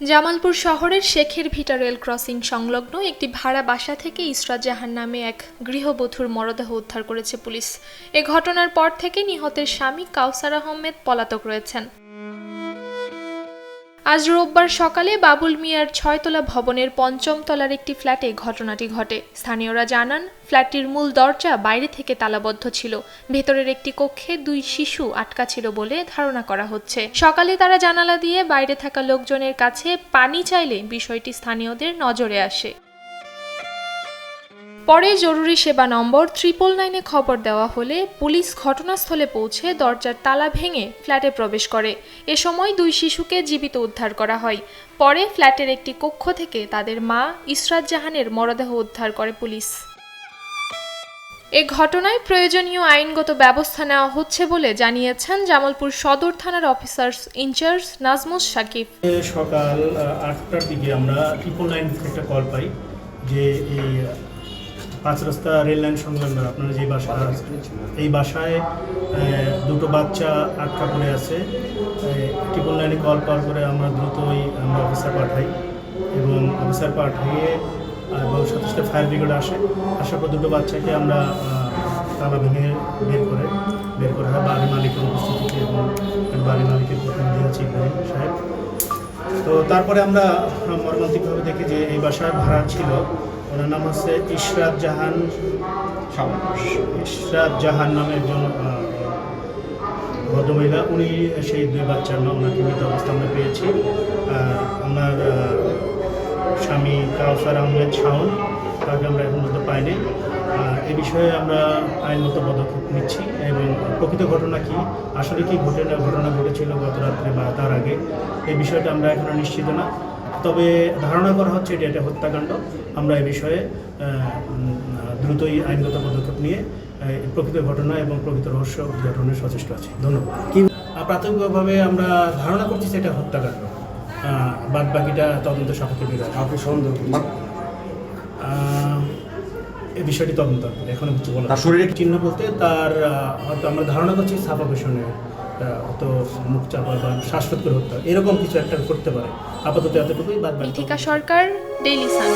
জামালপুর শহরের শেখের ভিটা rail crossing সংলগ্ন একটি ভাড়া বাসা থেকে ইসরাত জাহান নামে এক গৃহবধূর মরদেহ উদ্ধার করেছে পুলিশ। এ ঘটনার পর থেকে নিহতের স্বামী কাউসার আহমেদ পলাতক রয়েছেন। আজ রোববার সকালে বাবুল মিয়ার 6তলা ভবনের ৫ম তলার একটি ফ্ল্যাটে ঘটনাটি ঘটে। স্থানীয়রা জানান, ফ্ল্যাটটির মূল দরজা বাইরে থেকে তালাবদ্ধ ছিল। ভেতরের একটি কক্ষে 2 শিশু আটকা ছিল বলে ধারণা করা হচ্ছে। সকালে তারা জানালা দিয়ে বাইরে থাকা লোকজনের কাছে পানি চাইলে বিষয়টি স্থানীয়দের নজরে আসে। পরে জরুরি সেবা নম্বর 999-এ খবর দেওয়া হলে পুলিশ ঘটনাস্থলে পৌঁছে দরজার তালা ভেঙে ফ্ল্যাটে প্রবেশ করে। এ সময় 2 শিশুকে জীবিত উদ্ধার করা হয়। পরে ফ্ল্যাটের একটি কক্ষ থেকে তাদের মা ইসরাত জাহানের মরদেহ উদ্ধার করে পুলিশ। এ ঘটনায় প্রয়োজনীয় আইনগত ব্যবস্থা নেওয়া হচ্ছে বলে জানিয়েছেন জামালপুর সদর থানার অফিসার্স ইনচার্জ নাজমুস সাকিব। সকাল 8টার দিকে আমরা 999 থেকে একটা কল পাই যে এই 5 রাস্তা রেল লাইন সংলগ্ন আপনারা যে বাসা এই বাসায় দুটো বাচ্চা আটকা পড়ে আছে। 999-এ কল করে আমরা দ্রুতই আমরা অফিসার পাঠাই এবং অফিসার পাঠিয়ে এবং সাথে ফায়ার ব্রিগেড আসার পর দুটো বাচ্চাকে আমরা তালা ভেঙে বের করে হয় বাড়ির মালিকের উপস্থিতিতে এবং বাড়ির মালিকের প্রতিনিধি আছে ইব্রাহিম সাহেব। তো তারপরে আমরা মর্মান্তিকভাবে দেখি যে এই বাসায় ভাড়া ছিল, ওনার নাম হচ্ছে ইসরাত জাহান নামে একজন ভদ্রমহিলা। উনি সেই 2 বাচ্চার মা, ওনাকে মৃত অবস্থা আমরা পেয়েছি। আমার স্বামী কাউসার আহমেদ শাওন, তাকে আমরা এখন পর্যন্ত পাইনি। এ বিষয়ে আমরা আইনগত পদক্ষেপ নিচ্ছি এবং প্রকৃত ঘটনা কি, আসলে কি ঘটনা ঘটেছিল গত রাত্রে বা তার আগে, এই বিষয়টা আমরা এখনো নিশ্চিত না। তবে ধারণা করা হচ্ছে এটা হত্যাকাণ্ড। আমরা এই বিষয়ে দ্রুতই আইনগত পদক্ষেপ নিয়ে প্রকৃত ঘটনা এবং প্রকৃত রহস্য উদ্ঘাটনের সচেষ্ট আছি। ধন্যবাদ। প্রাথমিকভাবে আমরা ধারণা করছি এটা হত্যাকাণ্ড, বাদ বাকিটা তদন্ত সাপেক্ষে বেরোয়। আপনি সন্দেহ এই বিষয়টি তদন্ত এখনো কিছু বলা। তার শরীরে চিহ্ন বলতে তার হয়তো আমরা ধারণা করছি সাফোকেশনে, হয়তো মুখ চাপা বা শ্বাসরোধ করে হত্যা, এরকম কিছু একটা করতে পারে। আপাতত এতটুকুই। বাদ বাকি সরকার, ডেইলি সান।